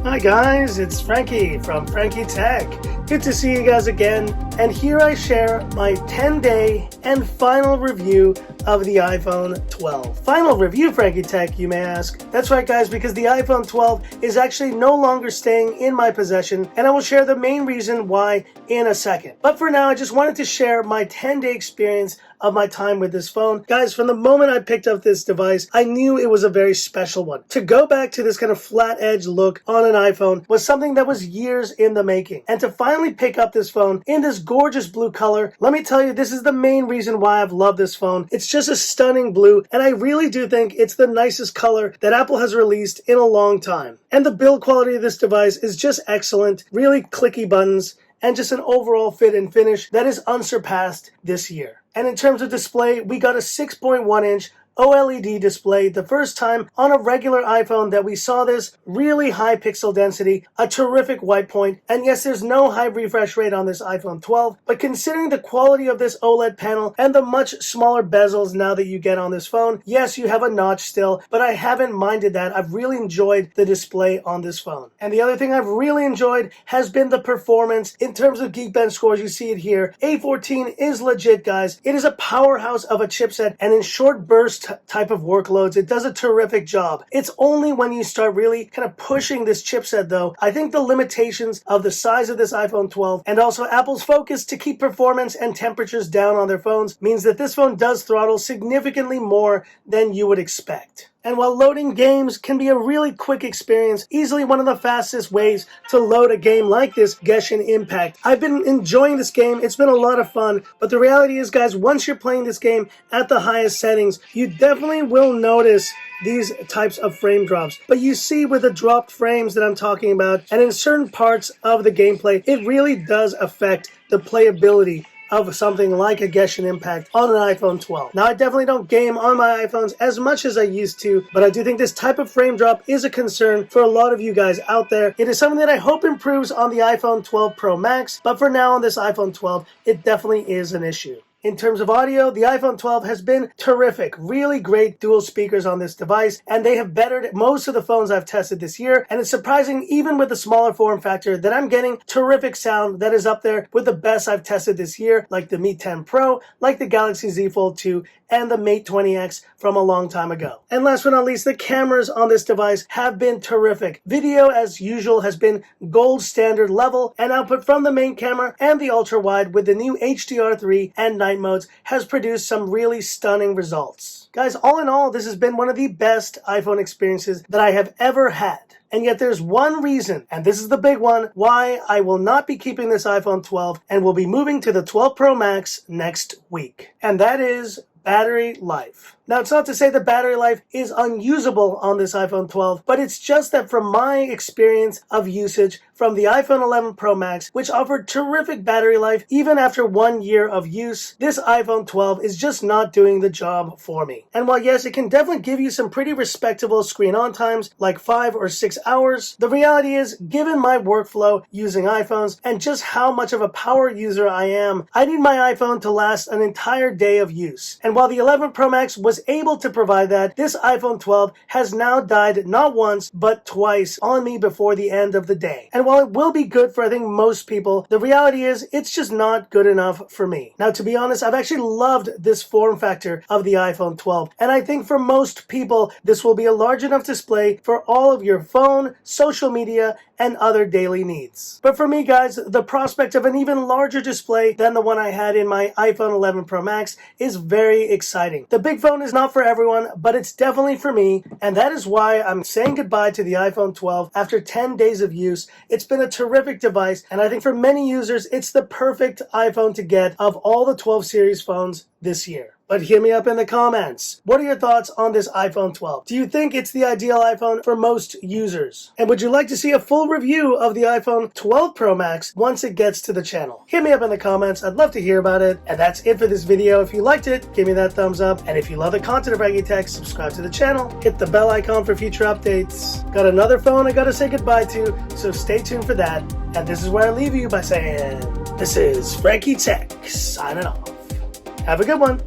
Hi guys, it's Frankie from Frankie Tech. Good to see you guys again, and here I share my 10-day and final review of the iPhone 12. Final review, Frankie Tech, you may ask. That's right guys, because the iPhone 12 is actually no longer staying in my possession, and I will share the main reason why in a second. But for now, I just wanted to share my 10-day experience of my time with this phone. Guys, from the moment I picked up this device, I knew it was a very special one. To go back to this kind of flat edge look on an iPhone was something that was years in the making. And to finally pick up this phone in this gorgeous blue color, let me tell you, this is the main reason why I've loved this phone. It's just a stunning blue, and I really do think it's the nicest color that Apple has released in a long time. And the build quality of this device is just excellent, really clicky buttons, and just an overall fit and finish that is unsurpassed this year. And in terms of display, we got a 6.1-inch OLED display, the first time on a regular iPhone that we saw this. Really high pixel density, a terrific white point, and yes, there's no high refresh rate on this iPhone 12, but considering the quality of this OLED panel and the much smaller bezels now that you get on this phone, yes, you have a notch still, but I haven't minded that. I've really enjoyed the display on this phone. And the other thing I've really enjoyed has been the performance. In terms of Geekbench scores, you see it here. A14 is legit, guys. It is a powerhouse of a chipset, and in short bursts type of workloads, it does a terrific job. It's only when you start really kind of pushing this chipset, though, I think the limitations of the size of this iPhone 12 and also Apple's focus to keep performance and temperatures down on their phones means that this phone does throttle significantly more than you would expect. And while loading games can be a really quick experience, easily one of the fastest ways to load a game like this, Genshin Impact. I've been enjoying this game, it's been a lot of fun, but the reality is, guys, once you're playing this game at the highest settings, you definitely will notice these types of frame drops. But you see with the dropped frames that I'm talking about, and in certain parts of the gameplay, it really does affect the playability of something like a Genshin Impact on an iPhone 12. Now, I definitely don't game on my iPhones as much as I used to, but I do think this type of frame drop is a concern for a lot of you guys out there. It is something that I hope improves on the iPhone 12 Pro Max, but for now on this iPhone 12, it definitely is an issue. In terms of audio, the iPhone 12 has been terrific. Really great dual speakers on this device, and they have bettered most of the phones I've tested this year, and it's surprising, even with the smaller form factor, that I'm getting terrific sound that is up there with the best I've tested this year, like the Mi 10 Pro, like the Galaxy Z Fold 2, and the Mate 20X from a long time ago. And last but not least, the cameras on this device have been terrific. Video, as usual, has been gold standard level, and output from the main camera and the ultra-wide with the new HDR3 and night modes has produced some really stunning results. Guys, all in all, this has been one of the best iPhone experiences that I have ever had. And yet there's one reason, and this is the big one, why I will not be keeping this iPhone 12 and will be moving to the 12 Pro Max next week. And that is battery life. Now, it's not to say the battery life is unusable on this iPhone 12, but it's just that from my experience of usage from the iPhone 11 Pro Max, which offered terrific battery life even after 1 year of use, this iPhone 12 is just not doing the job for me. And while yes, it can definitely give you some pretty respectable screen on times, like 5 or 6 hours, the reality is, given my workflow using iPhones and just how much of a power user I am, I need my iPhone to last an entire day of use. And while the 11 Pro Max was able to provide that, this iPhone 12 has now died not once, but twice on me before the end of the day. And while it will be good for, I think, most people, the reality is it's just not good enough for me. Now, to be honest, I've actually loved this form factor of the iPhone 12, and I think for most people, this will be a large enough display for all of your phone, social media, and other daily needs. But for me, guys, the prospect of an even larger display than the one I had in my iPhone 11 Pro Max is very exciting. The big phone is not for everyone, but it's definitely for me, and that is why I'm saying goodbye to the iPhone 12 after 10 days of use. It's been a terrific device, and I think for many users, it's the perfect iPhone to get of all the 12 series phones this year. But hit me up in the comments. What are your thoughts on this iPhone 12? Do you think it's the ideal iPhone for most users? And would you like to see a full review of the iPhone 12 Pro Max once it gets to the channel? Hit me up in the comments. I'd love to hear about it. And that's it for this video. If you liked it, give me that thumbs up. And if you love the content of Frankie Tech, subscribe to the channel. Hit the bell icon for future updates. Got another phone I gotta say goodbye to, so stay tuned for that. And this is where I leave you by saying, this is Frankie Tech signing off. Have a good one.